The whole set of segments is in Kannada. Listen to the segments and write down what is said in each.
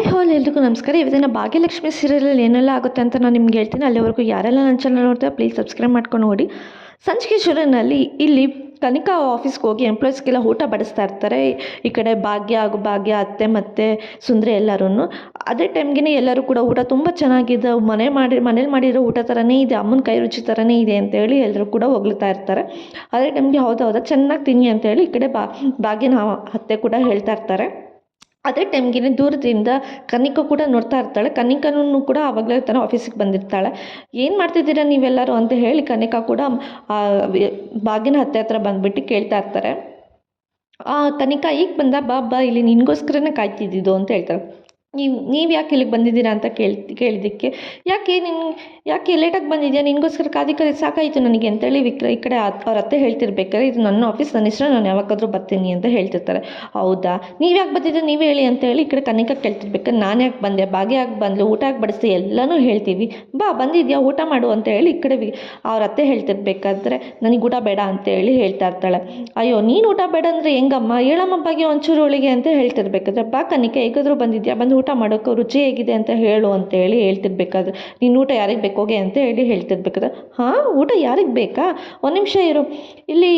ಹಾಯ್ ಹಾಲ್ ಎಲ್ರಿಗೂ ನಮಸ್ಕಾರ. ಇವತ್ತಿನ ಭಾಗ್ಯಲಕ್ಷ್ಮಿ ಸೀರಿಯಲಲ್ಲಿ ಏನೆಲ್ಲ ಆಗುತ್ತೆ ಅಂತ ನಾನು ನಿಮ್ಗೆ ಹೇಳ್ತೀನಿ. ಅಲ್ಲಿವರೆಗೂ ಯಾರೆಲ್ಲ ನನ್ನ ಚಾನಲ್ ನೋಡ್ತಾರೆ ಪ್ಲೀಸ್ ಸಬ್ಸ್ಕ್ರೈಬ್ ಮಾಡ್ಕೊಂಡು ನೋಡಿ. ಸಂಚಿಕೆ ಶುರುವಿನಲ್ಲಿ ಇಲ್ಲಿ ಕನಿಕಾ ಆಫೀಸ್ಗೆ ಹೋಗಿ ಎಂಪ್ಲಾಯೀಸ್ಗೆಲ್ಲ ಊಟ ಬಡಿಸ್ತಾ ಇರ್ತಾರೆ. ಈ ಕಡೆ ಭಾಗ್ಯ ಅತ್ತೆ ಮತ್ತು ಸುಂದ್ರಿ ಎಲ್ಲರೂ ಅದೇ ಟೈಮ್ಗೆ ಎಲ್ಲರೂ ಕೂಡ ಊಟ ತುಂಬ ಚೆನ್ನಾಗಿದೆ, ಮನೇಲಿ ಮಾಡಿರೋ ಊಟ ಥರನೇ ಇದೆ, ಅಮ್ಮನ ಕೈ ರುಚಿ ಥರನೇ ಇದೆ ಅಂತೇಳಿ ಎಲ್ಲರೂ ಕೂಡ ಹೊಗಳ್ತಾ ಇರ್ತಾರೆ. ಅದೇ ಟೈಮ್ಗೆ ಹೌದಾ ಚೆನ್ನಾಗಿ ತಿನ್ನಿ ಅಂತೇಳಿ ಈ ಕಡೆ ಭಾಗ್ಯನ ಅತ್ತೆ ಕೂಡ ಹೇಳ್ತಾ ಇರ್ತಾರೆ. ಅದೇ ಟೈಮ್ಗೆ ದೂರದಿಂದ ಕನಿಕಾ ಕೂಡ ನೋಡ್ತಾ ಇರ್ತಾಳೆ. ಕನಿಕನೂ ಕೂಡ ಆವಾಗಲೇ ತನ್ನ ಆಫೀಸಿಗೆ ಬಂದಿರ್ತಾಳೆ. ಏನು ಮಾಡ್ತಿದ್ದೀರಾ ನೀವೆಲ್ಲರೂ ಅಂತ ಹೇಳಿ ಕನಿಕಾ ಕೂಡ ಭಾಗ್ಯನ ಹತ್ರ ಬಂದುಬಿಟ್ಟು ಕೇಳ್ತಾ ಇರ್ತಾರೆ. ಕನಿಕಾ ಈಗ ಬಂದ ಬಾ ಇಲ್ಲಿ ನಿನಗೋಸ್ಕರನೇ ಕಾಯ್ತಿದ್ದಿದ್ದು ಅಂತ ಹೇಳ್ತಾರೆ. ನೀವು ಯಾಕೆ ಇಲ್ಲಿಗೆ ಬಂದಿದ್ದೀರಾ ಅಂತ ಕೇಳಿದ್ದಕ್ಕೆ ಯಾಕೆ ಲೇಟಾಗಿ ಬಂದಿದ್ಯಾ, ನಿನಗೋಸ್ಕರ ಕಾದಿ ಸಾಕಾಯಿತು ನನಗೆ ಅಂತೇಳಿ ಈ ಕಡೆ ಅವ್ರ ಅತ್ತೆ ಹೇಳ್ತಿರ್ಬೇಕಾದ್ರೆ ಇದು ನನ್ನ ಆಫೀಸ್, ನನ್ನ ಹೆಸರು, ನಾನು ಯಾವಾಗಾದರೂ ಬರ್ತೀನಿ ಅಂತ ಹೇಳ್ತಿರ್ತಾರೆ. ಹೌದಾ, ನೀವು ಯಾಕೆ ಬಂದಿದ್ದೆ ನೀವೇ ಹೇಳಿ ಅಂತೇಳಿ ಈ ಕಡೆ ಕನಿಕಾ ಕೇಳ್ತಿರ್ಬೇಕಾದ್ರೆ ನಾನು ಯಾಕೆ ಬಂದೆ, ಭಾಗ್ಯ ಯಾಕೆ ಬಂದಳು, ಊಟ ಯಾಕೆ ಬಡಿಸ್ತಿ ಎಲ್ಲನೂ ಹೇಳ್ತೀವಿ, ಬಂದಿದ್ಯಾ ಊಟ ಮಾಡು ಅಂತ ಹೇಳಿ ಈ ಕಡೆ ಅವ್ರ ಅತ್ತೆ ಹೇಳ್ತಿರ್ಬೇಕಾದ್ರೆ ನನಗೆ ಊಟ ಬೇಡ ಅಂತೇಳಿ ಹೇಳ್ತಾ ಇರ್ತಾಳೆ. ಅಯ್ಯೋ ನೀನು ಊಟ ಬೇಡ ಅಂದರೆ ಹೆಂಗಮ್ಮ, ಹೇಳಮ್ಮ ಭಾಗ್ಯ ಒಂಚೂರು ಒಳಗೆ ಅಂತ ಹೇಳ್ತಿರ್ಬೇಕಾದ್ರೆ ಕನಿಕಾ ಹೇಗಾದರೂ ಬಂದಿದ್ಯಾ, ಬಂದು ಊಟ ಮಾಡೋಕ್ಕೆ ರುಚಿ ಹೇಗಿದೆ ಅಂತ ಹೇಳು ಅಂತೇಳಿ ಹೇಳ್ತಿರ್ಬೇಕಾದ್ರೆ ನೀನು ಊಟ ಯಾರಿಗೆ ಬೇಕೋಗೆ ಅಂತ ಹೇಳಿ ಹೇಳ್ತಿರ್ಬೇಕಾದ್ರೆ ಊಟ ಯಾರಿಗೆ ಬೇಕಾ, ಒಂದು ನಿಮಿಷ ಇರು, ಇಲ್ಲಿ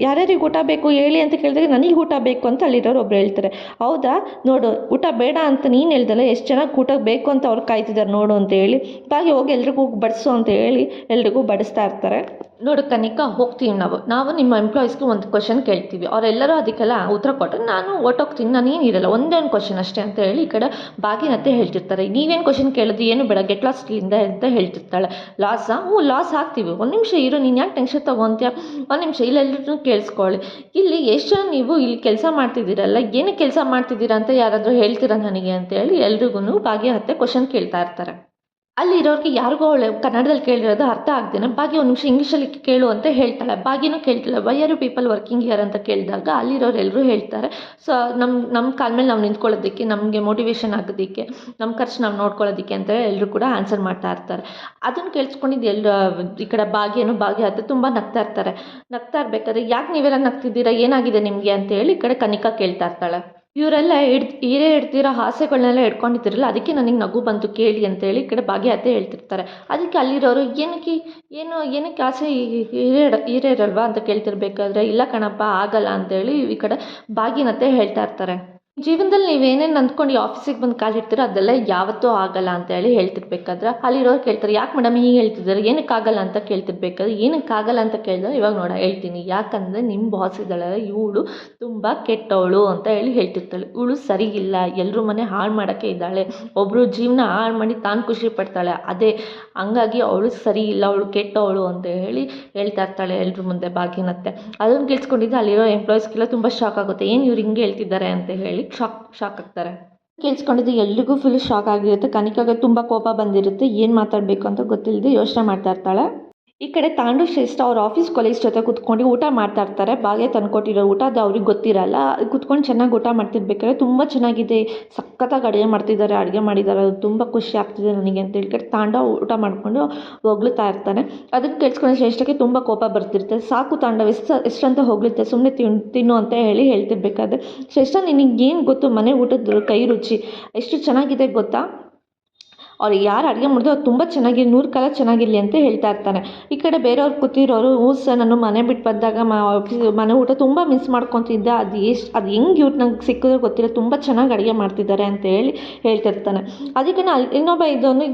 ಯಾರ್ಯಾರಿಗೆ ಊಟ ಬೇಕು ಹೇಳಿ ಅಂತ ಕೇಳಿದಾಗ ನನಗೆ ಊಟ ಬೇಕು ಅಂತ ಅಲ್ಲಿರೋರು ಒಬ್ರು ಹೇಳ್ತಾರೆ. ಹೌದಾ, ನೋಡು ಊಟ ಬೇಡ ಅಂತ ನೀನು ಹೇಳ್ದಲ್ಲ, ಎಷ್ಟು ಚೆನ್ನಾಗಿ ಊಟ ಬೇಕು ಅಂತ ಅವ್ರು ಕಾಯ್ತಿದ್ದಾರೆ ನೋಡು ಅಂತ ಹೇಳಿ ಬಾಗಿ ಹೋಗಿ ಎಲ್ರಿಗೂ ಬಡಿಸು ಅಂತ ಹೇಳಿ ಎಲ್ರಿಗೂ ಬಡಿಸ್ತಾ ಇರ್ತಾರೆ. ನೋಡು ಕನಿಕಾ, ಹೋಗ್ತೀವಿ ನಾವು ನಿಮ್ಮ ಎಂಪ್ಲಾಯೀಸ್ಗೆ ಒಂದು ಕ್ವಶನ್ ಕೇಳ್ತೀವಿ, ಅವರೆಲ್ಲರೂ ಅದಕ್ಕೆಲ್ಲ ಉತ್ತರ ಕೊಟ್ಟರೆ ನಾನು ಹೊಟ್ಟೋಗ್ತೀನಿ, ನಾನೇನಿರಲ್ಲ ಒಂದೇ ಒಂದು ಕ್ವಶನ್ ಅಷ್ಟೇ ಅಂತ ಹೇಳಿ ಈ ಕಡೆ ಭಾಗ್ಯನತ್ತೆ ಹೇಳ್ತಿರ್ತಾರೆ. ನೀವೇನು ಕ್ವಶನ್ ಕೇಳೋದು, ಏನು ಬೇಡ, ಗೆಟ್ ಲಾಸ್ಟ್ಲಿಂದ ಅಂತ ಹೇಳ್ತಿರ್ತಾಳೆ. ಲಾಸ್ ಆಗ್ತೀವಿ, ಒಂದು ನಿಮಿಷ ಇರು, ನೀನು ಯಾಕೆ ಟೆನ್ಷನ್ ತೊಗೊತೀಯ, ಒಂದು ನಿಮಿಷ ಇಲ್ಲೆಲ್ಲರೂ ಕೇಳಿಸ್ಕೊಳ್ಳಿ, ಇಲ್ಲಿ ಎಷ್ಟು ಜನ ನೀವು ಇಲ್ಲಿ ಕೆಲಸ ಮಾಡ್ತಿದ್ದೀರಲ್ಲ, ಏನಕ್ಕೆ ಕೆಲಸ ಮಾಡ್ತಿದ್ದೀರಾ ಅಂತ ಯಾರಾದರೂ ಹೇಳ್ತೀರಾ ನನಗೆ ಅಂತೇಳಿ ಎಲ್ರಿಗೂ ಭಾಗ್ಯ ಹತ್ತೆ ಕ್ವಶನ್ ಕೇಳ್ತಾ ಇರ್ತಾರೆ. ಅಲ್ಲಿರೋರಿಗೆ ಯಾರಿಗೂ ಅವಳು ಕನ್ನಡದಲ್ಲಿ ಕೇಳಿರೋದು ಅರ್ಥ ಆಗ್ದೇನೆ ಭಾಗ್ಯ ಒಂದು ನಿಮಿಷ ಇಂಗ್ಲೀಷಲ್ಲಿ ಕೇಳು ಅಂತ ಹೇಳ್ತಾಳೆ. ಭಾಗ್ಯನೂ ಕೇಳ್ತಾಳೆ, why are you people working here ಅಂತ ಕೇಳಿದಾಗ ಅಲ್ಲಿರೋರು ಎಲ್ಲರೂ ಹೇಳ್ತಾರೆ, ಸೊ ನಮ್ಮ ಕಾಲ ಮೇಲೆ ನಾವು ನಿಂತ್ಕೊಳ್ಳೋದಕ್ಕೆ, ನಮಗೆ ಮೋಟಿವೇಶನ್ ಆಗೋದಕ್ಕೆ, ನಮ್ಮ ಖರ್ಚು ನಾವು ನೋಡ್ಕೊಳ್ಳೋದಕ್ಕೆ ಅಂತ ಎಲ್ಲರೂ ಕೂಡ ಆನ್ಸರ್ ಮಾಡ್ತಾ ಇರ್ತಾರೆ. ಅದನ್ನು ಕೇಳಿಸ್ಕೊಂಡಿದ್ದು ಈ ಕಡೆ ಭಾಗ್ಯ ಹತ್ತೆ ತುಂಬ ನಗ್ತಾ ಇರ್ತಾರೆ. ನಗ್ತಾ ಇರ್ಬೇಕಾದ್ರೆ ಯಾಕೆ ನೀವೆಲ್ಲ ನಗ್ತಿದ್ದೀರಾ, ಏನಾಗಿದೆ ನಿಮಗೆ ಅಂತ ಹೇಳಿ ಈ ಕಡೆ ಕನಿಕಾ ಕೇಳ್ತಾ ಇರ್ತಾಳೆ. ಇವರೆಲ್ಲ ಹಿಡ್ದಿರೋ ಹಾಸ್ಯಗಳನ್ನೆಲ್ಲ ಹಿಡ್ಕೊಂಡಿದ್ದೀರಲ್ಲ, ಅದಕ್ಕೆ ನನಗೆ ನಗು ಬಂತು ಕೇಳಿ ಅಂತೇಳಿ ಈ ಕಡೆ ಭಾಗ್ಯ ಅತ್ತೆ ಹೇಳ್ತಿರ್ತಾರೆ. ಅದಕ್ಕೆ ಅಲ್ಲಿರೋರು ಏನಕ್ಕೆ ಆಸೆ ಇರಲ್ವಾ ಅಂತ ಕೇಳ್ತಿರ್ಬೇಕಾದ್ರೆ ಇಲ್ಲ ಕಣಪ್ಪ ಆಗಲ್ಲ ಅಂತೇಳಿ ಈ ಕಡೆ ಭಾಗ್ಯನತ್ತೆ ಹೇಳ್ತಾ ಇರ್ತಾರೆ. ಜೀವನದಲ್ಲಿ ನೀವೇನೇನು ಅಂದ್ಕೊಂಡು ಈ ಆಫೀಸಿಗೆ ಬಂದು ಕಾಲಿಡ್ತೀರೋ ಅದೆಲ್ಲ ಯಾವತ್ತೂ ಆಗಲ್ಲ ಅಂತೇಳಿ ಹೇಳ್ತಿರ್ಬೇಕಾದ್ರೆ ಅಲ್ಲಿರೋರು ಕೇಳ್ತಾರೆ, ಯಾಕೆ ಮೇಡಮ್ ಹೀಗೆ ಹೇಳ್ತಿದ್ದಾರೆ, ಏನಕ್ಕಾಗಲ್ಲ ಅಂತ ಕೇಳ್ತಿರ್ಬೇಕಾದ್ರೆ ಏನಕ್ಕಾಗಲ್ಲ ಅಂತ ಕೇಳಿದ್ರೆ ಇವಾಗ ಹೇಳ್ತೀನಿ, ಯಾಕಂದರೆ ನಿಮ್ಮ ಬಾಸ್ ಇದ್ದಾಳೆ ಇವಳು ತುಂಬ ಕೆಟ್ಟವಳು ಅಂತ ಹೇಳಿ ಹೇಳ್ತಿರ್ತಾಳೆ. ಇವಳು ಸರಿ ಇಲ್ಲ, ಎಲ್ಲರೂ ಮನೆ ಹಾಳು ಮಾಡೋಕ್ಕೆ ಇದ್ದಾಳೆ, ಒಬ್ಬರು ಜೀವನ ಹಾಳು ಮಾಡಿ ತಾನು ಖುಷಿ ಪಡ್ತಾಳೆ, ಅದೇ ಹಂಗಾಗಿ ಅವಳು ಸರಿ ಇಲ್ಲ, ಅವಳು ಕೆಟ್ಟವಳು ಅಂತ ಹೇಳಿ ಹೇಳ್ತಾ ಇರ್ತಾಳೆ ಎಲ್ರ ಮುಂದೆ ಭಾಗ್ಯನತ್ತೆ. ಅದನ್ನು ಕೇಳಿಸ್ಕೊಂಡಿದ್ದು ಅಲ್ಲಿರೋ ಎಂಪ್ಲಾಯೀಸ್ಗೆಲ್ಲ ತುಂಬ ಶಾಕ್ ಆಗುತ್ತೆ, ಏನು ಇವ್ರು ಹಿಂಗೆ ಹೇಳ್ತಿದ್ದಾರೆ ಅಂತ ಹೇಳಿ ಶಾಕ್ ಆಗ್ತಾರೆ. ಕೇಳಿಸ್ಕೊಂಡಿದ್ದು ಎಲ್ರಿಗೂ ಫುಲ್ ಶಾಕ್ ಆಗಿರುತ್ತೆ. ಕನಿಕಾಗೆ ತುಂಬ ಕೋಪ ಬಂದಿರುತ್ತೆ, ಏನು ಮಾತಾಡಬೇಕು ಅಂತ ಗೊತ್ತಿಲ್ಲದೆ ಯೋಚನೆ ಮಾಡ್ತಾ ಇರ್ತಾಳೆ. ಈ ಕಡೆ ತಾಂಡು ಶ್ರೇಷ್ಠ ಅವ್ರ ಆಫೀಸ್ ಕೊಲೀಗ್ಸ್ ಜೊತೆ ಕುತ್ಕೊಂಡು ಊಟ ಮಾಡ್ತಾ ಇರ್ತಾರೆ. ಭಾಗ್ಯ ತಂದ್ಕೊಟ್ಟಿರೋ ಊಟ ಅದು ಅವ್ರಿಗೆ ಗೊತ್ತಿರಲ್ಲ. ಕುತ್ಕೊಂಡು ಚೆನ್ನಾಗಿ ಊಟ ಮಾಡ್ತಿರ್ಬೇಕಾದ್ರೆ ತುಂಬ ಚೆನ್ನಾಗಿದೆ, ಸಖತ್ತಾಗಿ ಅಡುಗೆ ಮಾಡಿದ್ದಾರೆ, ಅದು ತುಂಬ ಖುಷಿ ಆಗ್ತಿದೆ ನನಗೆ ಅಂತ ಹೇಳ್ಕೊಂಡು ತಾಂಡ ಊಟ ಮಾಡಿಕೊಂಡು ಹೊಗಳ್ತಾ ಇರ್ತಾನೆ. ಅದನ್ನು ಕೇಳಿಸ್ಕೊಂಡು ಶ್ರೇಷ್ಠಕ್ಕೆ ತುಂಬ ಕೋಪ ಬರ್ತಿರುತ್ತೆ. ಸಾಕು ತಾಂಡವ ಎಷ್ಟಂತ ಹೊಗಳುತ್ತೆ, ಸುಮ್ಮನೆ ತಿನ್ನು ಅಂತ ಹೇಳ್ತಿರ್ಬೇಕಾದ್ರೆ ಶ್ರೇಷ್ಠ ನಿನಗೇನು ಗೊತ್ತು ಮನೆ ಊಟದ ಕೈ ರುಚಿ ಎಷ್ಟು ಚೆನ್ನಾಗಿದೆ ಗೊತ್ತಾ, ಅವ್ರು ಯಾರು ಅಡುಗೆ ಮಾಡಿದ್ರು ಅದು ತುಂಬ ಚೆನ್ನಾಗಿ 100 ಕಾಲ ಚೆನ್ನಾಗಿರಲಿ ಅಂತ ಹೇಳ್ತಾ ಇರ್ತಾನೆ. ಈ ಕಡೆ ಬೇರೆಯವ್ರು ಕೂತಿರೋರು ಸರ್ ನಾನು ಮನೆ ಬಿಟ್ಟು ಬಂದಾಗ ಮನೆ ಊಟ ತುಂಬ ಮಿಸ್ ಮಾಡ್ಕೊತಿದ್ದೆ, ಅದು ಹೆಂಗೆ ಇವ್ರು ನಂಗೆ ಸಿಕ್ಕಿದ್ರೆ ಗೊತ್ತಿಲ್ಲ, ತುಂಬ ಚೆನ್ನಾಗಿ ಅಡುಗೆ ಮಾಡ್ತಿದ್ದಾರೆ ಅಂತ ಹೇಳಿ ಹೇಳ್ತಿರ್ತಾನೆ. ಅದಕ್ಕೆ ಇನ್ನೊಬ್ಬ ಇದನ್ನು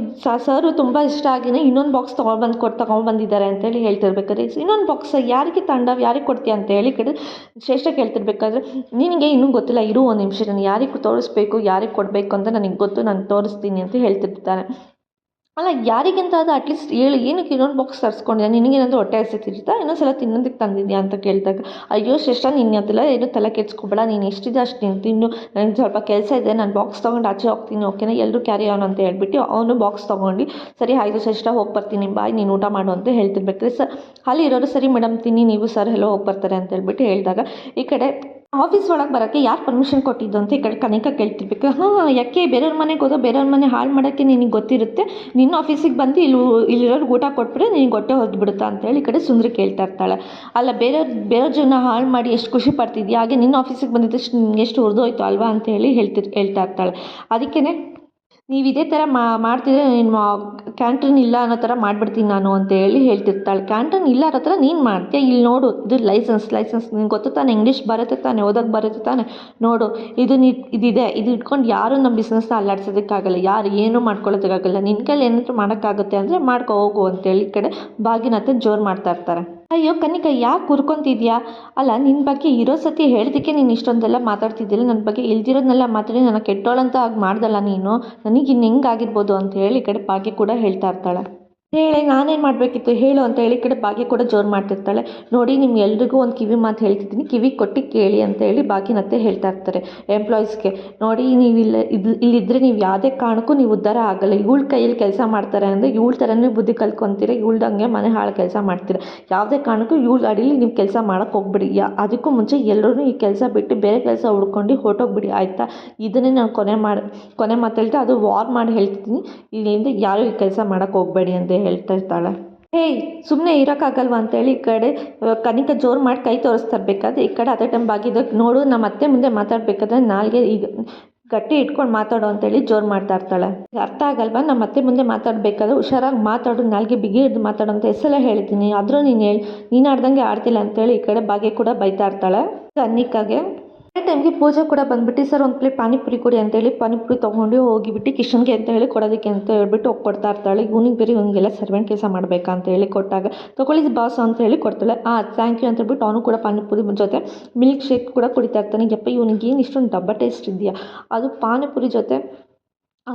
ಸರು ತುಂಬ ಇಷ್ಟ ಆಗಿನೇ ಇನ್ನೊಂದು ಬಾಕ್ಸ್ ತೊಗೊಂಡ್ಬಂದಿದ್ದಾರೆ ಅಂತೇಳಿ ಹೇಳ್ತಿರ್ಬೇಕಾದ್ರೆ ಇನ್ನೊಂದು ಬಾಕ್ಸ್ ಯಾರಿಗೆ ಯಾರಿಗೆ ಕೊಡ್ತೀಯ ಅಂತ ಹೇಳಿ ಕಡೆ ಶ್ರೇಷ್ಠ ಕೇಳ್ತಿರ್ಬೇಕಾದ್ರೆ ನಿನಗೆ ಇನ್ನೂ ಗೊತ್ತಿಲ್ಲ, ಇರು ಒಂದು ನಿಮಿಷ, ನಾನು ಯಾರಿಗೆ ತೋರಿಸ್ಬೇಕು ಯಾರಿಗೆ ಕೊಡಬೇಕು ಅಂತ ನನಗೆ ಗೊತ್ತು, ನಾನು ತೋರಿಸ್ತೀನಿ ಅಂತ ಹೇಳ್ತಿರ್ತಾನೆ. ಅಲ್ಲ ಯಾರಿಗಂತ ಅದು ಅಟ್ಲೀಸ್ಟ್ ಹೇಳು, ಏನಕ್ಕೆ ಇನ್ನೊಂದು ಬಾಕ್ಸ್ ತರಿಸ್ಕೊಂಡಿದ್ಯಾ, ನಿನಗೇನಾದರೂ ಹೊಟ್ಟೆ ಹಸಿತಿರ್ತಾ ಇನ್ನೊಂದು ಸಲ ತಿನ್ನೋದಕ್ಕೆ ತಂದಿದ್ಯಾ ಅಂತ ಕೇಳಿದಾಗ ಅಯ್ಯೋ ಶ್ರೇಷ್ಠ ನಿನ್ನ ಅದೆಲ್ಲ ಏನು ತಲೆ ಕೆಡ್ಸ್ಕೊಬೇಡ, ನೀನು ಎಷ್ಟಿದೆ ಅಷ್ಟು ನೀನು ತಿನ್ನು, ನನಗೆ ಸ್ವಲ್ಪ ಕೆಲಸ ಇದೆ, ನಾನು ಬಾಕ್ಸ್ ತೊಗೊಂಡು ಆಚೆ ಹೋಗ್ತೀನಿ ಓಕೆನಾ, ಎಲ್ಲರೂ ಕ್ಯಾರಿ ಆನ್ ಅಂತ ಹೇಳ್ಬಿಟ್ಟು ಅವನು ಬಾಕ್ಸ್ ತೊಗೊಂಡು ಸರಿ ಆಯಿತು ಶ್ರೇಷ್ಠ ಹೋಗಿ ಬರ್ತೀನಿ ಬಾಯ್ ನೀನು ಊಟ ಮಾಡು ಅಂತ ಹೇಳ್ತಿರ್ಬೇಕಾದ್ರೆ ಸರ್ ಅಲ್ಲಿ ಇರೋರು ಸರಿ ಮೇಡಮ್ ತಿನ್ನಿ ನೀವು ಸರ್ ಎಲ್ಲೋ ಹೋಗಿ ಬರ್ತಾರೆ ಅಂತ ಹೇಳ್ಬಿಟ್ಟು ಹೇಳಿದಾಗ ಈ ಕಡೆ ಆಫೀಸ್ ಒಳಗೆ ಬರೋಕ್ಕೆ ಯಾರು ಪರ್ಮಿಷನ್ ಕೊಟ್ಟಿದ್ದು ಅಂತ ಈ ಕಡೆ ಕನಿಕಾ ಕೇಳ್ತಿರ್ಬೇಕು. ಹಾಂ, ಯಾಕೆ ಬೇರೆಯವ್ರ ಮನೆಗೆ ಹೋದೋ ಬೇರೆಯವ್ರ ಮನೆ ಹಾಳು ಮಾಡೋಕ್ಕೆ ನಿನಗೆ ಗೊತ್ತಿರುತ್ತೆ, ನಿನ್ನ ಆಫೀಸಿಗೆ ಬಂದು ಇಲ್ಲಿರೋರ್ಗೆ ಊಟ ಕೊಟ್ಬಿಟ್ರೆ ನಿನಗೆ ಹೊಟ್ಟೆ ಹೊರದ್ಬಿಡುತ್ತಾ ಅಂತೇಳಿ ಈ ಕಡೆ ಸುಂದ್ರಿ ಕೇಳ್ತಾ ಇರ್ತಾಳೆ. ಅಲ್ಲ, ಬೇರೆಯವ್ರ ಜೀವನ ಹಾಳು ಮಾಡಿ ಎಷ್ಟು ಖುಷಿ ಪಡ್ತಿದ್ಯಾ, ಹಾಗೆ ನಿನ್ನ ಆಫೀಸಿಗೆ ಬಂದಿದ್ದಷ್ಟು ನಿನ್ಗೆ ಎಷ್ಟು ಹುರಿದೋಯ್ತು ಅಲ್ವಾ ಅಂತೇಳಿ ಹೇಳ್ತಾ ಇರ್ತಾಳೆ. ಅದಕ್ಕೇ ನೀವು ಇದೇ ಥರ ಮಾಡ್ತಿದ್ರೆ ನಿಮ್ಮ ಕ್ಯಾಂಟೀನ್ ಇಲ್ಲ ಅನ್ನೋ ಥರ ಮಾಡಿಬಿಡ್ತೀನಿ ನಾನು ಅಂತೇಳಿ ಹೇಳ್ತಿರ್ತಾಳೆ. ಕ್ಯಾಂಟೀನ್ ಇಲ್ಲ ಅನ್ನೋ ಥರ ನೀನು ಮಾಡ್ತೀಯ, ಇಲ್ಲಿ ನೋಡು ಇದು ಲೈಸೆನ್ಸ್ ನಿಂಗೆ ಗೊತ್ತು ತಾನೆ, ಇಂಗ್ಲೀಷ್ ಬರುತ್ತೆ ತಾನೆ, ಓದೋಕ್ಕೆ ಬರುತ್ತೆ ತಾನೆ, ನೋಡು ಇದಿದೆ, ಇದು ಇಟ್ಕೊಂಡು ಯಾರೂ ನಮ್ಮ ಬಿಸ್ನೆಸ್ನ ಅಲ್ಲಾಡ್ಸೋದಕ್ಕಾಗಲ್ಲ, ಯಾರು ಏನೂ ಮಾಡ್ಕೊಳ್ಳೋದಕ್ಕಾಗಲ್ಲ, ನಿನ್ನ ಕೈಲಿ ಏನಾದರೂ ಮಾಡೋಕ್ಕಾಗುತ್ತೆ ಅಂದರೆ ಮಾಡ್ಕೊ ಹೋಗು ಅಂತೇಳಿ ಈ ಕಡೆ ಭಾಗಿನತ್ತೆ ಜೋರು ಮಾಡ್ತಾ ಇರ್ತಾರೆ. ಅಯ್ಯೋ ಕನಿಕಾ, ಯಾಕೆ ಹುರ್ಕೊತಿದ್ಯಾ? ಅಲ್ಲ, ನಿನ್ನ ಬಗ್ಗೆ ಇರೋ ಸತಿ ಹೇಳಿದ್ದಕ್ಕೆ ನೀನು ಇಷ್ಟೊಂದೆಲ್ಲ ಮಾತಾಡ್ತಿದ್ದಿಲ್ಲ, ನನ್ನ ಬಗ್ಗೆ ಇಲ್ದಿರೋದನ್ನೆಲ್ಲ ಮಾತಾಡಿ ನನ್ನ ಕೆಟ್ಟೋಳಂತ ಆಗಿ ಮಾಡ್ದಲ್ಲ ನೀನು, ನನಗೆ ಇನ್ನು ಹೆಂಗಾಗಿರ್ಬೋದು ಅಂತ ಹೇಳಿ ಈ ಕಡೆ ಭಾಗ್ಯ ಕೂಡ ಹೇಳ್ತಾ ಇರ್ತಾಳೆ. ಹೇಳಿ, ನಾನೇನು ಮಾಡಬೇಕಿತ್ತು ಹೇಳು ಅಂತ ಹೇಳಿ ಈ ಕಡೆ ಭಾಗ್ಯ ಕೂಡ ಜೋರು ಮಾಡ್ತಿರ್ತಾಳೆ. ನೋಡಿ, ನಿಮ್ಗೆಲ್ರಿಗೂ ಒಂದು ಕಿವಿ ಮಾತು ಹೇಳ್ತಿದ್ದೀನಿ, ಕಿವಿಗೆ ಕೊಟ್ಟು ಕೇಳಿ ಅಂತ ಹೇಳಿ ಭಾಗ್ಯನತ್ತೆ ಹೇಳ್ತಾ ಇರ್ತಾರೆ ಎಂಪ್ಲಾಯೀಸ್ಗೆ. ನೋಡಿ, ನೀವು ಇಲ್ಲಿದ್ದರೆ ನೀವು ಯಾವುದೇ ಕಾರಣಕ್ಕೂ ನೀವು ಉದ್ಧಾರ ಆಗಲ್ಲ, ಇವಳ ಕೈಯಲ್ಲಿ ಕೆಲಸ ಮಾಡ್ತಾರೆ ಅಂದರೆ ಇವಳ ಥರನೇ ಬುದ್ಧಿ ಕಲ್ತ್ಕೊಂತೀರ, ಇವಳ್ದಂಗೆ ಮನೆ ಹಾಳು ಕೆಲಸ ಮಾಡ್ತೀರ, ಯಾವುದೇ ಕಾರಣಕ್ಕೂ ಇವಳ ಅಡಿಲಿ ನೀವು ಕೆಲಸ ಮಾಡೋಕ್ಕೆ ಹೋಗ್ಬಿಡಿ. ಅದಕ್ಕೂ ಮುಂಚೆ ಎಲ್ಲರೂ ಈ ಕೆಲಸ ಬಿಟ್ಟು ಬೇರೆ ಕೆಲಸ ಹುಡ್ಕೊಂಡು ಹೊರಟೋಗ್ಬಿಡಿ, ಆಯಿತಾ? ಇದನ್ನೇ ನಾನು ಕೊನೆ ಮಾತು ಹೇಳ್ತಾ ಅದು ವಾರ್ ಮಾಡಿ ಹೇಳ್ತಿದ್ದೀನಿ, ಇಲ್ಲಿಂದ ಯಾರೂ ಈ ಕೆಲಸ ಮಾಡೋಕ್ಕೆ ಹೋಗಬೇಡಿ ಅಂತ ಹೇಳ್ತಾ ಇರ್ತಾಳೆ. ಏಯ್, ಸುಮ್ಮನೆ ಇರೋಕ್ಕಾಗಲ್ವಾ ಅಂತೇಳಿ ಈ ಕಡೆ ಕನಿಕಾ ಜೋರು ಮಾಡಿ ಕೈ ತೋರಿಸ್ತಾ ಇರಬೇಕಾದ್ರೆ ಈ ಕಡೆ ಅದೇ ಟೈಮ್ ಬಾಗಿದ್ದಕ್ಕೆ ನೋಡು, ನಮ್ಮ ಅತ್ತೆ ಮುಂದೆ ಮಾತಾಡಬೇಕಾದ್ರೆ ನಾಲ್ಗೆ ಈಗ ಗಟ್ಟಿ ಇಟ್ಕೊಂಡು ಮಾತಾಡೋ ಅಂತೇಳಿ ಜೋರು ಮಾಡ್ತಾ ಇರ್ತಾಳೆ. ಅರ್ಥ ಆಗಲ್ವಾ? ನಮ್ಮ ಅತ್ತೆ ಮುಂದೆ ಮಾತಾಡಬೇಕಾದ್ರೆ ಹುಷಾರಾಗಿ ಮಾತಾಡು, ನಾಲ್ಗೆ ಬಿಗಿ ಹಿಡಿದು ಮಾತಾಡೋ ಅಂತ ಹೆಸರೇ ಹೇಳ್ತೀನಿ, ಆದರೂ ನೀನು ಆಡ್ದಂಗೆ ಆಡ್ತಿಲ್ಲ ಅಂತೇಳಿ ಈ ಕಡೆ ಭಾಗ್ಯ ಕೂಡ ಬೈತಾ ಇರ್ತಾಳೆ ಕನಿಕಾಗೆ. ಅದೇ ಟೈಮ್ಗೆ ಪೂಜೆ ಕೂಡ ಬಂದುಬಿಟ್ಟು, ಸರ್ ಒಂದು ಪ್ಲೇಟ್ ಪಾನಿಪುರಿ ಕೊಡಿ ಅಂತೇಳಿ ಪಾನಿಪುರಿ ತೊಗೊಂಡು ಹೋಗಿಬಿಟ್ಟು ಕಿಶನ್ಗೆ ಅಂತ ಹೇಳಿ ಕೊಡೋದಕ್ಕೆ ಅಂತ ಹೇಳ್ಬಿಟ್ಟು ಕೊಡ್ತಾ ಇರ್ತಾಳೆ. ಇವನಿಗೆ ಬೇರೆ ಇವನಿಗೆಲ್ಲ ಸರ್ವೆಂಟ್ ಕೆಲಸ ಮಾಡಬೇಕಾ ಅಂತ ಹೇಳಿ ಕೊಟ್ಟಾಗ, ತೊಗೊಳ್ಳಿ ಬಾಸ್ ಅಂತ ಹೇಳಿ ಕೊಡ್ತಾಳೆ. ಥ್ಯಾಂಕ್ ಯು ಅಂತ ಹೇಳ್ಬಿಟ್ಟು ಅವನು ಕೂಡ ಪಾನಿಪುರಿ ಜೊತೆ ಮಿಲ್ಕ್ ಶೇಕ್ ಕೂಡ ಕುಡಿತಾ ಇರ್ತಾನೆ. ಯಪ್ಪ, ಇವನಿಗೆ ಏನು ಇಷ್ಟೊಂದು ಡಬ್ಬ ಟೇಸ್ಟ್ ಇದೆಯಾ, ಅದು ಪಾನಿಪುರಿ ಜೊತೆ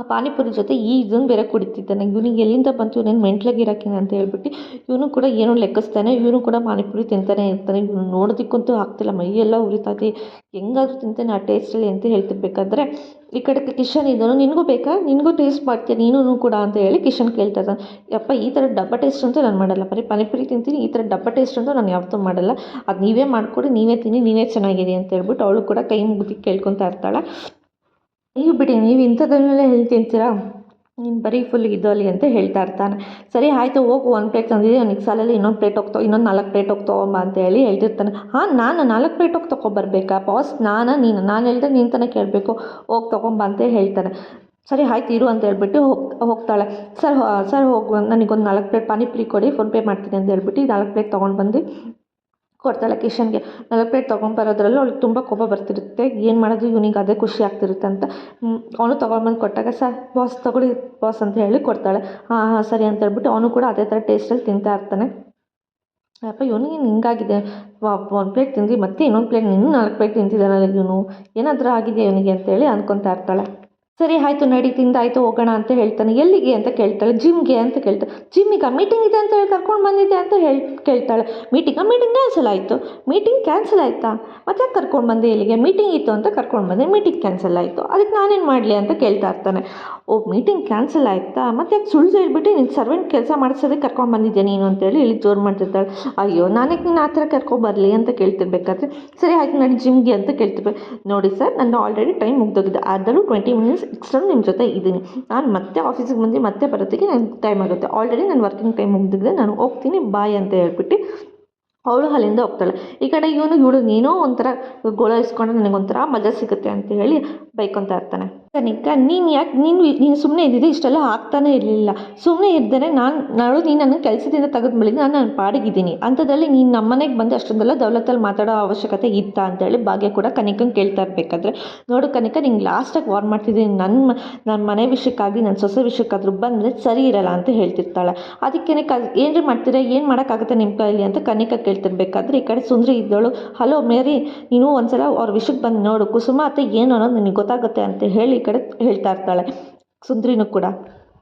ಇದನ್ನು ಬೇರೆ ಕುಡಿತಿದ್ದಾನೆ. ಇವನಿಗೆ ಎಲ್ಲಿಂದ ಬಂತು, ಇವನೇನು ಮೆಂಟ್ಲಾಗಿರೋಕ್ಕೇನೆ ಅಂತ ಹೇಳ್ಬಿಟ್ಟು ಇವನು ಕೂಡ ಏನೋ ಲೆಕ್ಕಿಸ್ತಾನೆ. ಇವನು ಕೂಡ ಪಾನಿಪುರಿ ತಿಂತಾನೆ ಇರ್ತಾನೆ. ಇವನು ನೋಡೋದಕ್ಕಂತೂ ಆಗ್ತಿಲ್ಲ, ಮೈಯೆಲ್ಲ ಉರಿತೈತಿ, ಹೆಂಗಾದ್ರೂ ತಿಂತಾನೆ ಆ ಟೇಸ್ಟಲ್ಲಿ ಅಂತ ಹೇಳ್ತಿರ್ಬೇಕಾದ್ರೆ ಈ ಕಡೆ ಕಿಶನ್ ಇದ್ದನು, ನಿನಗೂ ಬೇಕಾ, ನಿನಗೂ ಟೇಸ್ಟ್ ಮಾಡ್ತೀಯ ನೀನು ಕೂಡ ಅಂತ ಹೇಳಿ ಕಿಶನ್ ಕೇಳ್ತಾ ಇದ್ದಾನೆ. ಯಪ್ಪ, ಈ ಥರ ಡಬ್ಬ ಟೇಸ್ಟ್ ಅಂತೂ ನಾನು ಮಾಡಲ್ಲ, ಬರೀ ಪಾನಿಪುರಿ ತಿಂತೀನಿ, ಈ ಥರ ಡಬ್ಬ ಟೇಸ್ಟ್ ಅಂತೂ ನಾನು ಯಾವತ್ತೂ ಮಾಡಲ್ಲ, ಅದು ನೀವೇ ಮಾಡಿಕೊಡಿ, ನೀವೇ ತಿನ್ನಿ, ನೀವೇ ಚೆನ್ನಾಗಿದೆ ಅಂತ ಹೇಳ್ಬಿಟ್ಟು ಅವಳು ಕೂಡ ಕೈ ಮುಗಿದು ಕೇಳ್ಕೊತಾ ಇರ್ತಾಳೆ. ನೀವು ಬಿಡಿ, ನೀವು ಇಂಥದ್ದನ್ನೆಲ್ಲ ಹೇಳಿ ತಿಂತೀರಾ, ನೀನು ಬರೀ ಫುಲ್ ಅಲ್ಲಿ ಅಂತ ಹೇಳ್ತಾ ಇರ್ತಾನೆ. ಸರಿ ಆಯಿತು, ಹೋಗು, ಒಂದು ಪ್ಲೇಟ್ ತಂದಿದ್ದೆ, ನನಗೆ ಸಾಲಲ್ಲಿ ಇನ್ನೊಂದು 4 ಪ್ಲೇಟ್ ಹೋಗಿ ತೊಗೊಂಬ ಅಂತ ಹೇಳಿ ಹೇಳ್ತಿರ್ತಾನೆ. ಹಾಂ, ನಾನು 4 ಪ್ಲೇಟ್ ಹೋಗಿ ತೊಗೊಬರ್ಬೇಕಾ ಬಾಸ್? ನಾನು ಹೇಳ್ದೆ ನೀನು ತಾನೇ ಕೇಳಬೇಕು, ಹೋಗಿ ತೊಗೊಂಬ ಅಂತ ಹೇಳ್ತಾನೆ. ಸರಿ ಆಯ್ತು ಇರು ಅಂತ ಹೇಳ್ಬಿಟ್ಟು ಹೋಗ್ತಾಳೆ. ಸರ್ ಹೋಗು, ನನಗೊಂದು 4 ಪ್ಲೇಟ್ ಪಾನಿಪುರಿ ಕೊಡಿ, ಫೋನ್ಪೇ ಮಾಡ್ತೀನಿ ಅಂತ ಹೇಳ್ಬಿಟ್ಟು 4 ಪ್ಲೇಟ್ ತೊಗೊಂಡು ಬಂದು ಕೊಡ್ತಾಳೆ ಕಿಶನ್ಗೆ. 4 ಪ್ಲೇಟ್ ತೊಗೊಂಬರೋದ್ರಲ್ಲೂ ಅವ್ಳಿಗೆ ತುಂಬ ಕೋಪ ಬರ್ತಿರುತ್ತೆ, ಏನು ಮಾಡೋದು ಇವನಿಗೆ ಅದೇ ಖುಷಿ ಆಗ್ತಿರುತ್ತೆ ಅಂತ. ಅವನು ತೊಗೊಂಡ್ಬಂದು ಕೊಟ್ಟಾಗ, ಸರ್ ಬಾಸ್ ತೊಗೊಳ್ಳಿ ಬಾಸ್ ಅಂತ ಹೇಳಿ ಕೊಡ್ತಾಳೆ. ಹಾಂ ಸರಿ ಅಂತ ಹೇಳ್ಬಿಟ್ಟು ಅವನು ಕೂಡ ಅದೇ ಥರ ಟೇಸ್ಟಲ್ಲಿ ತಿಂತಾ ಇರ್ತಾನೆ. ಅಪ್ಪ, ಇವನಿಗೆ ಹಿಂಗಾಗಿದೆ, 1 ಪ್ಲೇಟ್ ತಿಂದು ಮತ್ತೆ ಇನ್ನೊಂದು ಪ್ಲೇಟ್ ಇನ್ನೂ 4 ಪ್ಲೇಟ್ ತಿಂತಿದ್ದಾನಲ್ಲ ಇವನು, ಏನಾದರೂ ಆಗಿದೆ ಇವನಿಗೆ ಅಂತೇಳಿ ಅಂದ್ಕೊತಾ ಇರ್ತಾಳೆ. ಸರಿ ಆಯಿತು ನಡಿ, ತಿಂದಾಯಿತು ಹೋಗೋಣ ಅಂತ ಹೇಳ್ತಾನೆ. ಎಲ್ಲಿಗೆ ಅಂತ ಕೇಳ್ತಾಳೆ. ಜಿಮ್ಗೆ ಅಂತ ಕೇಳ್ತಾಳೆ. ಜಿಮ್ಮಿಗೆ ಮೀಟಿಂಗ್ ಇದೆ ಅಂತ ಹೇಳಿ ಕರ್ಕೊಂಡು ಬಂದಿದ್ದೆ ಅಂತ ಕೇಳ್ತಾಳೆ. ಮೀಟಿಂಗ್ ಕ್ಯಾನ್ಸಲ್ ಆಯಿತು. ಮೀಟಿಂಗ್ ಕ್ಯಾನ್ಸಲ್ ಆಯಿತಾ? ಮತ್ತೆ ಯಾಕೆ ಕರ್ಕೊಂಡು ಬಂದೆ ಇಲ್ಲಿಗೆ? ಮೀಟಿಂಗ್ ಇತ್ತು ಅಂತ ಕರ್ಕೊಂಡು ಬಂದೆ, ಮೀಟಿಂಗ್ ಕ್ಯಾನ್ಸಲ್ ಆಯಿತು, ಅದಕ್ಕೆ ನಾನೇನು ಮಾಡಲಿ ಅಂತ ಕೇಳ್ತಾ ಇರ್ತಾನೆ. ಓ, ಮೀಟಿಂಗ್ ಕ್ಯಾನ್ಸಲ್ ಆಯಿತಾ? ಮತ್ತೆ ಯಾಕೆ ಸುಳ್ಳು ಹೇಳ್ಬಿಟ್ಟು ನಿನ್ನ ಸರ್ವೆಂಟ್ ಕೆಲಸ ಮಾಡಿಸೋದಕ್ಕೆ ಕರ್ಕೊಂಡು ಬಂದಿದ್ದೆ ನೀನು ಅಂತೇಳಿ ಇಲ್ಲಿ ಜೋರು ಮಾಡ್ತಿರ್ತಾಳೆ. ಅಯ್ಯೋ, ನಾನಕ್ಕೆ ನೀನು ಆ ಥರ ಕರ್ಕೊಂಬರಲಿ ಅಂತ ಕೇಳ್ತಿರ್ಬೇಕಾದ್ರೆ, ಸರಿ ಆಯ್ತು ನಡಿ ಜಿಮ್ಗೆ ಅಂತ ಕೇಳ್ತಿರ್ಬೇಕು. ನೋಡಿ ಸರ್, ನನ್ನ ಆಲ್ರೆಡಿ ಟೈಮ್ ಮುಗ್ದೋಗಿದೆ, ಅದರಲ್ಲೂ 20 ಮಿನಿಟ್ಸ್ ಎಕ್ಸ್ಟ್ರಾ ನಿಮ್ಮ ಜೊತೆ ಇದ್ದೀನಿ, ನಾನು ಮತ್ತೆ ಆಫೀಸಿಗೆ ಬಂದು ಮತ್ತೆ ಬರೋದಕ್ಕೆ ನನಗೆ ಟೈಮ್ ಆಗುತ್ತೆ, ಆಲ್ರೆಡಿ ನನ್ನ ವರ್ಕಿಂಗ್ ಟೈಮ್ ಮುಗ್ದಿದೆ, ನಾನು ಹೋಗ್ತೀನಿ ಬಾಯ್ ಅಂತ ಹೇಳ್ಬಿಟ್ಟು ಅವಳು ಅಲ್ಲಿಂದ ಹೋಗ್ತಾಳೆ. ಈ ಕಡೆ ಇವಳು ಏನೋ ಒಂಥರ ಗೋಳ ಇಸ್ಕೊಂಡು ನನಗೊಂಥರ ಮಜಾ ಸಿಗುತ್ತೆ ಅಂತ ಹೇಳಿ ಬೈಕೊತಾ ಇರ್ತಾನೆ. ಕನಿಕಾ, ನೀನು ಸುಮ್ಮನೆ ಇದ್ದಿದ್ದು ಇಷ್ಟೆಲ್ಲ ಆಗ್ತಾನೆ ಇರಲಿಲ್ಲ, ಸುಮ್ಮನೆ ಇದ್ದರೆ ನಾನು ನೀನು ನನ್ನ ಕೆಲಸದಿಂದ ತೆಗೆದ್ಮೇಲೆ ನಾನು ಪಾಡಿಗಿದ್ದೀನಿ, ಅಂಥದ್ರಲ್ಲಿ ನೀನು ನಮ್ಮನೆಗೆ ಬಂದು ಅಷ್ಟೊಂದೆಲ್ಲ ದೌಲತ್ತಲ್ಲಿ ಮಾತಾಡೋ ಅವಶ್ಯಕತೆ ಇತ್ತಾ ಅಂತೇಳಿ ಭಾಗ್ಯ ಕೂಡ ಕನಿಕಂಗೆ ಕೇಳ್ತಾ ಇರಬೇಕಾದ್ರೆ, ನೋಡು ಕನಿಕಾ, ನಿಂಗೆ ಲಾಸ್ಟಾಗಿ ವಾರ್ ಮಾಡ್ತಿದ್ದೀನಿ, ನನ್ನ ಮನೆ ವಿಷಯಕ್ಕಾಗಲಿ ನನ್ನ ಸೊಸೆ ವಿಷಯಕ್ಕಾದ್ರೂ ಬಂದರೆ ಸರಿ ಇರಲ್ಲ ಅಂತ ಹೇಳ್ತಿರ್ತಾಳೆ. ಅದಕ್ಕೆ ಏನ್ರಿ ಮಾಡ್ತೀರಾ, ಏನು ಮಾಡೋಕ್ಕಾಗುತ್ತೆ ನಿಮ್ಮ ಕೈಲಿ ಅಂತ ಕನಿಕಾ ಕೇಳ್ತಿರ್ಬೇಕಾದ್ರೆ ಈ ಕಡೆ ಸುಂದ್ರಿ ಇದ್ದವಳು, ಹಲೋ ಮೇರಿ, ನೀನು ಒಂದ್ಸಲ ಅವ್ರ ವಿಷಯಕ್ಕೆ ಬಂದು ನೋಡು, ಕುಸುಮ ಅತ್ತೆ ಏನು ಅನ್ನೋದು ನಿನಗೆ ಗೊತ್ತಾಗುತ್ತೆ ಅಂತ ಹೇಳಿ ಈ ಕಡೆ ಹೇಳ್ತಾ ಇರ್ತಾಳೆ. ಸುಂದ್ರಿನೂ ಕೂಡ,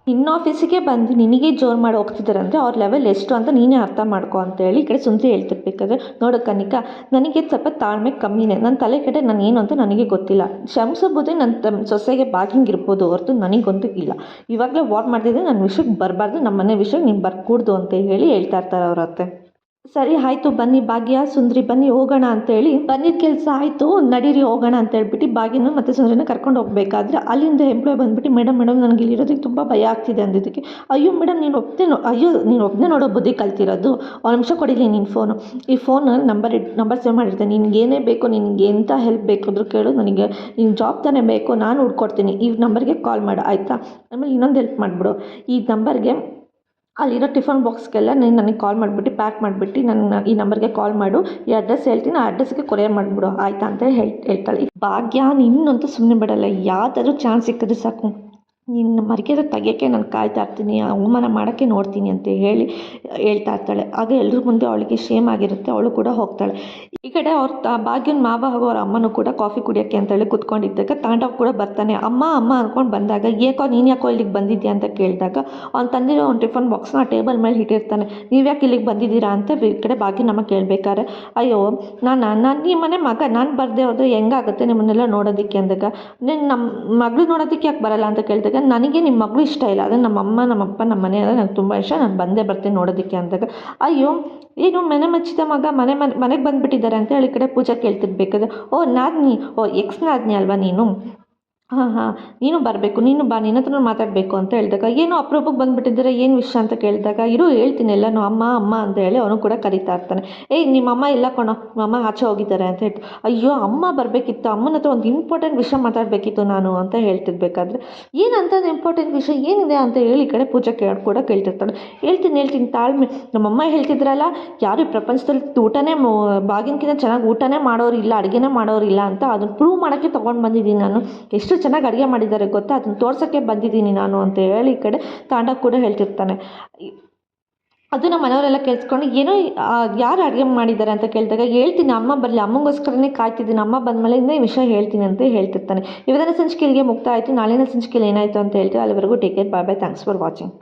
ನಿನ್ನ ಆಫೀಸಿಗೆ ಬಂದು ನಿನಗೆ ಜೋರು ಮಾಡಿ ಹೋಗ್ತಿದ್ದಾರೆ ಅಂದರೆ ಅವ್ರ ಲೆವೆಲ್ ಎಷ್ಟು ಅಂತ ನೀನೇ ಅರ್ಥ ಮಾಡ್ಕೊ ಅಂತೇಳಿ ಈ ಕಡೆ ಸುಂದ್ರಿ ಹೇಳ್ತಿರ್ಬೇಕಾದ್ರೆ, ನೋಡು ಕನಿಕಾ, ನನಗೆ ಸ್ವಲ್ಪ ತಾಳ್ಮೆ ಕಮ್ಮಿನೇ, ನನ್ನ ತಲೆ ಕಡೆ ನಾನು ಏನು ಅಂತ ನನಗೆ ಗೊತ್ತಿಲ್ಲ, ಕ್ಷಮಿಸೋಬೋದೇ ನನ್ನ ಸೊಸೆಗೆ ಬಾಗಿಂಗ್ ಇರ್ಬೋದು ಹೊರತು ನನಗೊಂದು ಇಲ್ಲ, ಇವಾಗಲೇ ವಾರ್ ಮಾಡ್ತಿದ್ದೆ, ನನ್ನ ವಿಷಯಕ್ಕೆ ಬರಬಾರ್ದು, ನಮ್ಮ ಮನೆ ವಿಷಯಕ್ಕೆ ನೀನು ಬರ್ಕೂಡ್ದು ಅಂತ ಹೇಳಿ ಹೇಳ್ತಾ ಇರ್ತಾರೆ ಅವ್ರ ಅತ್ತೆ. ಸರಿ ಆಯಿತು ಬನ್ನಿ ಭಾಗ್ಯ ಸುಂದ್ರಿ ಬನ್ನಿ ಹೋಗೋಣ ಅಂತೇಳಿ ಬಂದಿದ್ದ ಕೆಲಸ ಆಯಿತು ನಡೀರಿ ಹೋಗೋಣ ಅಂತ ಹೇಳ್ಬಿಟ್ಟು ಭಾಗ್ಯನ ಮತ್ತು ಸುಂದ್ರಿನ ಕರ್ಕೊಂಡು ಹೋಗಬೇಕಾದ್ರೆ ಅಲ್ಲಿಂದ ಎಂಪ್ಲಾಯ್ ಬಂದುಬಿಟ್ಟು ಮೇಡಮ್ ನನಗೆ ಇಲ್ಲಿರೋದಕ್ಕೆ ತುಂಬ ಭಯ ಆಗ್ತಿದೆ ಅಂದಿದ್ದಕ್ಕೆ ಅಯ್ಯೋ ಮೇಡಮ್ ನೀನು ಒಬ್ಬನೇ ನೋಡೋ ಬುದ್ಧಿ ಕಲ್ತಿರೋದು ಒಂದು ನಿಮಿಷ ಕೊಡಿಲಿ ನಿನ್ನ ಫೋನು ಈ ಫೋನ್ ನಂಬರ್ ಸೇವ್ ಮಾಡಿರ್ತೇನೆ ನಿನ್ಗೆ ಏನೇ ಬೇಕು ನಿನಗೆ ಎಂಥ ಹೆಲ್ಪ್ ಬೇಕಾದರೂ ಕೇಳು ನನಗೆ ನಿನ್ನ ಜಾಬ್ ತಾನೇ ಬೇಕು ನಾನು ಹುಡ್ಕೊಡ್ತೀನಿ ಈ ನಂಬರ್ಗೆ ಕಾಲ್ ಮಾಡು ಆಯಿತಾ ಆಮೇಲೆ ಇನ್ನೊಂದು ಹೆಲ್ಪ್ ಮಾಡಿಬಿಡು ಈ ನಂಬರ್ಗೆ ಅಲ್ಲಿರೋ ಟಿಫನ್ ಬಾಕ್ಸ್ಗೆಲ್ಲ ನೀನು ನನಗೆ ಕಾಲ್ ಮಾಡಿಬಿಟ್ಟು ಪ್ಯಾಕ್ ಮಾಡಿಬಿಟ್ಟು ಈ ನಂಬರ್ಗೆ ಕಾಲ್ ಮಾಡು ಈ ಅಡ್ರೆಸ್ ಹೇಳ್ತೀನಿ ಆ ಅಡ್ರೆಸ್ಗೆ ಕೊರಿಯರ್ ಮಾಡಿಬಿಡು ಆಯಿತಾ ಅಂತ ಹೇಳ್ತಾಳೆ ಭಾಗ್ಯ ನಿನ್ನಂತೂ ಸುಮ್ಮನೆ ಬಿಡಲ್ಲ ಯಾವುದಾದ್ರೂ ಚಾನ್ಸ್ ಸಿಕ್ಕಿದ್ರೆ ಸಾಕು ನಿನ್ನ ಮರ್ಯಾದೆ ತೆಗಿಯೋಕ್ಕೆ ನಾನು ಕಾಯ್ತಾ ಇರ್ತೀನಿ ಅವಮಾನ ಮಾಡೋಕ್ಕೆ ನೋಡ್ತೀನಿ ಅಂತ ಹೇಳ್ತಾ ಇರ್ತಾಳೆ ಆಗ ಎಲ್ರ ಮುಂದೆ ಅವಳಿಗೆ ಶೇಮ್ ಆಗಿರುತ್ತೆ ಅವಳು ಕೂಡ ಹೋಗ್ತಾಳೆ ಈ ಕಡೆ ಭಾಗ್ಯನ ಮಾವ ಹಾಗೂ ಅವ್ರ ಅಮ್ಮನೂ ಕೂಡ ಕಾಫಿ ಕುಡಿಯೋಕ್ಕೆ ಅಂತೇಳಿ ಕುತ್ಕೊಂಡಿದ್ದಾಗ ತಾಂಡವ್ ಕೂಡ ಬರ್ತಾನೆ ಅಮ್ಮ ಅಂದ್ಕೊಂಡು ಬಂದಾಗ ನೀನು ಯಾಕೋ ಇಲ್ಲಿಗೆ ಬಂದಿದ್ಯಾ ಅಂತ ಕೇಳಿದಾಗ ಅವ್ನು ತಂದಿರೋ ಒಂದು ಟಿಫನ್ ಬಾಕ್ಸ್ನ ಟೇಬಲ್ ಮೇಲೆ ಇಟ್ಟಿರ್ತಾನೆ ನೀವು ಯಾಕೆ ಇಲ್ಲಿಗೆ ಬಂದಿದ್ದೀರಾ ಅಂತ ಈ ಕಡೆ ಭಾಗ್ಯನಮ್ಮ ಕೇಳಬೇಕಾದ್ರೆ ಅಯ್ಯೋ ನಾನು ಈ ಮನೆ ಮಗ ನಾನು ಬರದೇ ಹೋದರೆ ಹೆಂಗಾಗುತ್ತೆ ನಿಮ್ಮನ್ನೆಲ್ಲ ನೋಡೋದಕ್ಕೆ ಅಂದಾಗ ನಮ್ಮ ಮಗಳು ನೋಡೋದಕ್ಕೆ ಯಾಕೆ ಬರಲ್ಲ ಅಂತ ಕೇಳಿದಾಗ ನನಗೆ ನಿಮ್ಮ ಮಗಳು ಇಷ್ಟ ಇಲ್ಲ ಆದರೆ ನಮ್ಮಮ್ಮ ನಮ್ಮಪ್ಪ ನಮ್ಮ ಮನೆ ಅಂದರೆ ನನಗೆ ತುಂಬ ಇಷ್ಟ ನಾನು ಬಂದೇ ಬರ್ತೀನಿ ನೋಡೋದಕ್ಕೆ ಅಂದಾಗ ಅಯ್ಯೋ ಏನು ಮನೆ ಮಚ್ಚಿದ ಮಗ ಮನೆಗೆ ಬಂದುಬಿಟ್ಟಿದ್ದಾರೆ ಅಂತ ಹೇಳಿ ಕಡೆ ಪೂಜಾ ಕೇಳ್ತಿರ್ಬೇಕಾದ್ರೆ ನಾದ್ನಿ ಎಕ್ಸ್ ನಾದ್ನಿ ಅಲ್ವಾ ನೀನು ಹಾಂ ನೀನು ಬರಬೇಕು ನೀನು ಬಾ ನಿನ್ನ ಹತ್ರ ಮಾತಾಡಬೇಕು ಅಂತ ಹೇಳಿದಾಗ ಏನು ಅಪರೂಪಕ್ಕೆ ಬಂದುಬಿಟ್ಟಿದ್ದಾರೆ ಏನು ವಿಷಯ ಅಂತ ಕೇಳಿದಾಗ ಹೇಳ್ತೀನಿ ಎಲ್ಲನೂ ಅಮ್ಮ ಅಂತ ಹೇಳಿ ಅವನು ಕೂಡ ಕರೀತಾ ಇರ್ತಾನೆ ನಿಮ್ಮಮ್ಮ ಇಲ್ಲ ಕಣೋ ನಿಮ್ಮಮ್ಮ ಆಚೆ ಹೋಗಿದ್ದಾರೆ ಅಂತ ಹೇಳ್ತು ಅಯ್ಯೋ ಅಮ್ಮ ಬರಬೇಕಿತ್ತು ಅಮ್ಮನ ಹತ್ರ ಒಂದು ಇಂಪಾರ್ಟೆಂಟ್ ವಿಷಯ ಮಾತಾಡಬೇಕಿತ್ತು ನಾನು ಅಂತ ಹೇಳ್ತಿರ್ಬೇಕಾದ್ರೆ ಏನಂತದ್ದು ಇಂಪಾರ್ಟೆಂಟ್ ವಿಷಯ ಏನಿದೆ ಅಂತ ಹೇಳಿ ಈ ಕಡೆ ಪೂಜಾ ಕೂಡ ಕೇಳ್ತಿರ್ತಾಳೆ ಹೇಳ್ತೀನಿ ತಾಳ್ಮೆ ನಮ್ಮಮ್ಮ ಹೇಳ್ತಿದ್ರಲ್ಲ ಯಾರು ಈ ಪ್ರಪಂಚದಲ್ಲಿ ಊಟನೇ ಬಾಗಿನಕಿಂತ ಚೆನ್ನಾಗಿ ಊಟನೇ ಮಾಡೋರಿಲ್ಲ ಅಡುಗೆನೇ ಮಾಡೋರಿಲ್ಲ ಅಂತ ಅದನ್ನು ಪ್ರೂವ್ ಮಾಡೋಕ್ಕೆ ತೊಗೊಂಡು ಬಂದಿದ್ದೀನಿ ನಾನು ಎಷ್ಟು ಚೆನ್ನಾಗಿ ಅಡುಗೆ ಮಾಡಿದ್ದಾರೆ ಗೊತ್ತಾ ಅದನ್ನು ತೋರ್ಸೋಕ್ಕೆ ಬಂದಿದ್ದೀನಿ ನಾನು ಅಂತ ಹೇಳಿ ಈ ಕಡೆ ತಾಂಡ ಕೂಡ ಹೇಳ್ತಿರ್ತಾನೆ ಅದು ನಮ್ಮ ಮನೆಯವರೆಲ್ಲ ಕೇಳಿಸ್ಕೊಂಡು ಏನೋ ಯಾರು ಅಡುಗೆ ಮಾಡಿದ್ದಾರೆ ಅಂತ ಕೇಳಿದಾಗ ಹೇಳ್ತೀನಿ ಅಮ್ಮ ಬರಲಿ ಅಮ್ಮಂಗೋಸ್ಕರನೇ ಕಾಯ್ತಿದ್ದೀನಿ ಅಮ್ಮ ಬಂದಮೇಲೆ ಈ ವಿಷಯ ಹೇಳ್ತೀನಿ ಅಂತ ಹೇಳ್ತಿರ್ತಾನೆ ಇವತ್ತಿನ ಸಂಚಿಕೆಗೆ ಮುಕ್ತ ಆಯಿತು ನಾಳಿನ ಸಂಚಿಕೆಯಲ್ಲಿ ಏನಾಯಿತು ಅಂತ ಹೇಳ್ತೀವಿ ಅಲ್ಲಿವರೆಗೂ take care bye thanks for watching.